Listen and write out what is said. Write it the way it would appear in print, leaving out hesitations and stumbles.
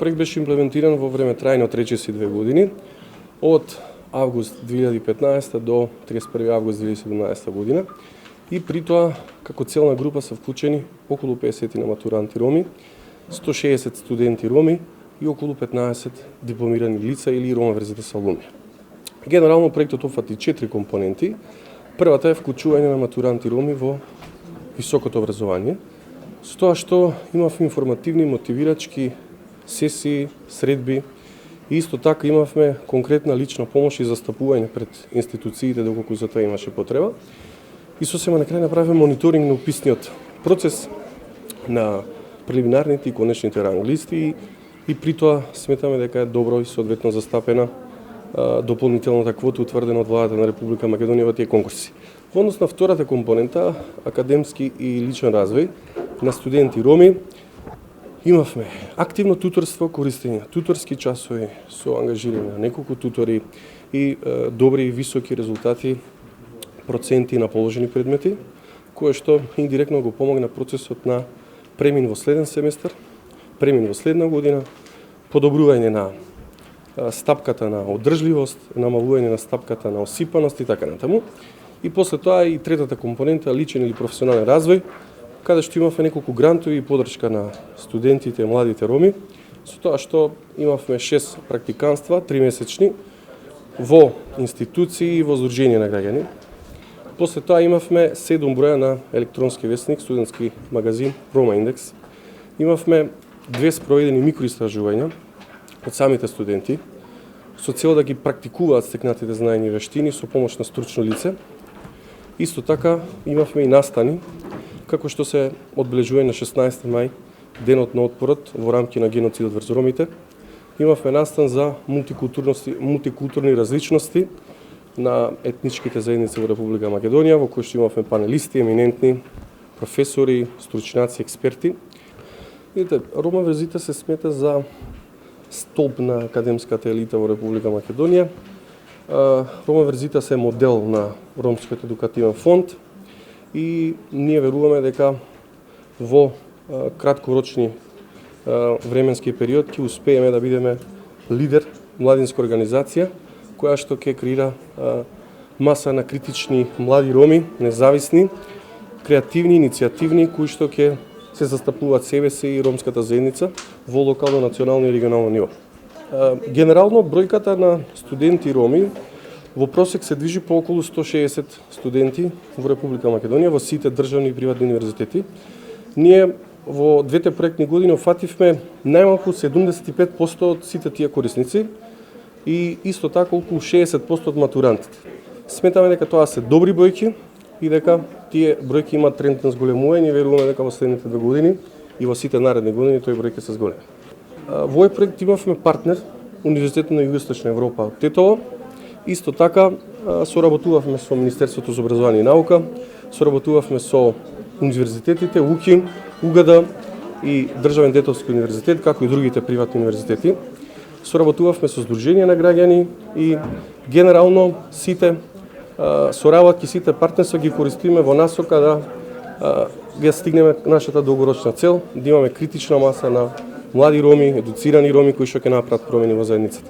проект беше имплементиран во време трајно од речиси 2 години, од август 2015 до 31 август 2017 година. И при тоа, како целна група се вклучени околу 50 на матуранти роми, 160 студенти роми и околу 15 дипломирани лица или ромаверзите со алумни. Генерално проектот опфати 4 компоненти. Првата е вклучување на матуранти роми во високото образование, со тоа што имавме информативни, мотивирачки сесии, средби и исто така имавме конкретна лична помош и застапување пред институциите доколку за тоа имаше потреба. И сосема на крај направивме мониторинг на уписниот процес на прелиминарните и конечните ранг листи и при тоа сметаме дека е добро и соодветно застапена дополнителната квота утврдена од владата на Република Македонија во тие конкурси. Во однос на втората компонента, академски и личен развој на студенти роми, имавме активно туторство, користење туторски часови со ангажирање на неколку тутори и добри и високи резултати, проценти на положени предмети, кое што индиректно го помогна процесот на премин во следен семестар, премин во следна година, подобрување на стапката на одржливост, намалување на стапката на осипаност и така натаму. И после тоа и третата компонента, личен или професионален развој, каде што имавме неколку грантови и подршка на студентите и младите роми, со тоа што имавме 6 практиканства, 3-месечни, во институции и во здружение на граѓани. После тоа имавме 7 броја на електронски весник, студентски магазин Рома Индекс. Имавме 2 спроведени микроистражувања од самите студенти, со цел да ги практикуваат стекнатите знаења и вештини со помош на стручно лице. Исто така имавме и настани, како што се одбележува на 16 мај, денот на отпорот во рамки на геноцидот врз ромите. Имавме настан за мултикултурни различности на етничките заедници во Република Македонија, во кој што имавме панелисти, еминентни, професори, стручњаци, експерти. Видите, ромаверзите се смета за столб на академската елита во Република Македонија. Ромаверзите се модел на Ромскиот едукативен фонд и ние веруваме дека во краткорочни временски период ќе успееме да бидеме лидер младинска организација која што ќе креира маса на критични млади роми, независни, креативни, иницијативни, кои што ќе се застапуваат себе си и ромската заедница во локално, национално и регионално ниво. Генерално бројката на студенти роми во просек се движи по околу 160 студенти во Република Македонија во сите државни и приватни универзитети. Ние во двете проектни години офативме најмалку 75% од сите тие корисници и исто така околу 60% од матурантите. Сметаме дека тоа се добри бројки и дека тие бројки имаат тренд на зголемување и веруваме дека во следните 2 години и во сите наредни години тој број ќе се зголеми. Во овој проект имавме партнер Универзитетот на Југоисточна Европа Тетово. Исто така соработувавме со Министерството за образование и наука, соработувавме со универзитетите УКИ, УГД и Државен детовски универзитет, како и другите приватни универзитети. Соработувавме со здруженија на граѓани и генерално сите соработки, сите партнерства ги користиме во насока да ја стигнеме нашата долгорочна цел, да имаме критична маса на млади роми, едуцирани роми кои што ќе направат промени во заедницата.